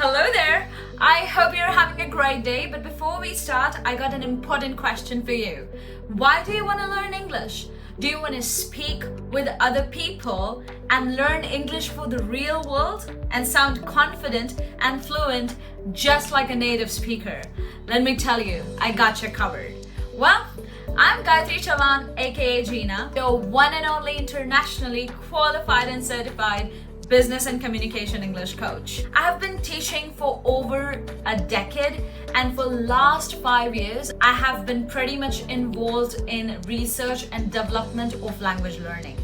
Hello there! I hope you're having a great day, but before we start, I got an important question for you. Why do you want to learn English? Do you want to speak with other people and learn English for the real world and sound confident and fluent just like a native speaker? Let me tell you, I got you covered. Well, I'm Gayatri Chavan, aka Gina, your one and only internationally qualified and certified business and communication English coach. I have been teaching for over a decade, and for last 5 years, I have been pretty much involved in research and development of language learning.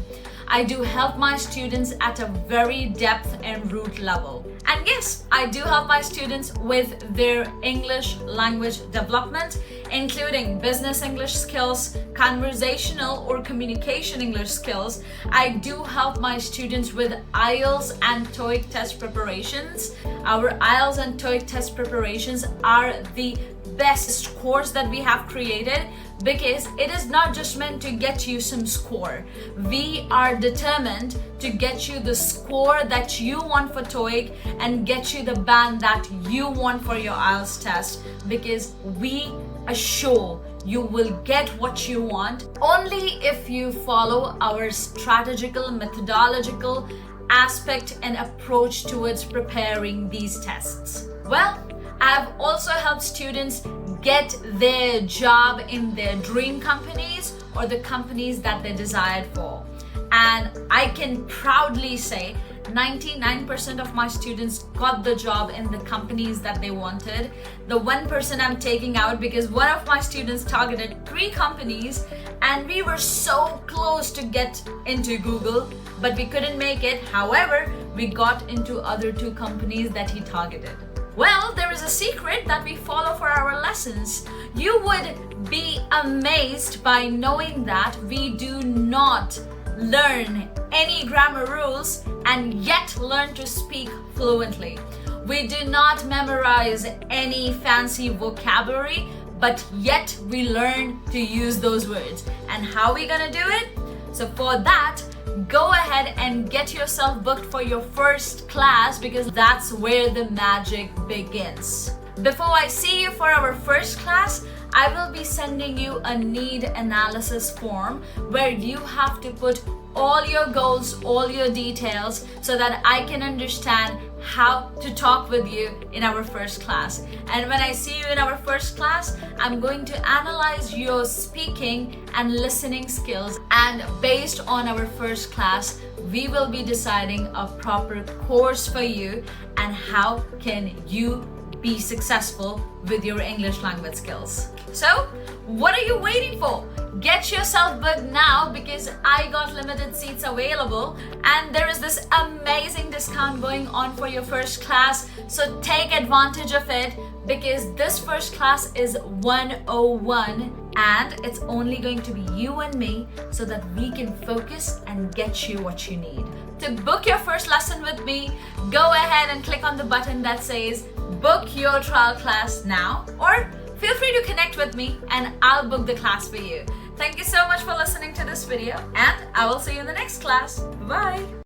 I do help my students at a very depth and root level. And yes, I do help my students with their English language development, including business English skills, conversational or communication English skills. I do help my students with IELTS and TOEIC test preparations. Our IELTS and TOEIC test preparations are the best course that we have created because it is not just meant to get you some score. We are determined to get you the score that you want for TOEIC and get you the band that you want for your IELTS test, because we assure you will get what you want only if you follow our strategical, methodological aspect and approach towards preparing these tests. Well, I've also helped students get their job in their dream companies or the companies that they desired for. And I can proudly say 99% of my students got the job in the companies that they wanted. The 1% I'm taking out because one of my students targeted 3 companies and we were so close to get into Google, but we couldn't make it. However, we got into other 2 companies that he targeted. Well, there is a secret that we follow for our lessons. You would be amazed by knowing that we do not learn any grammar rules and yet learn to speak fluently. We do not memorize any fancy vocabulary, but yet we learn to use those words. And how are we gonna do it? So for that, go ahead and get yourself booked for your first class, because that's where the magic begins. Before I see you for our first class, I will be sending you a need analysis form where you have to put all your goals, all your details, so that I can understand how to talk with you in our first class. And when I see you in our first class, I'm going to analyze your speaking and listening skills. And based on our first class, we will be deciding a proper course for you and how can you be successful with your English language skills. So, what are you waiting for? Get yourself booked now, because I got limited seats available and there is this amazing discount going on for your first class. So take advantage of it, because this first class is 101 and it's only going to be you and me, so that we can focus and get you what you need. To book your first lesson with me, go ahead and click on the button that says book your trial class now, or feel free to connect with me and I'll book the class for you. Thank you so much for listening to this video, and I will see you in the next class. Bye.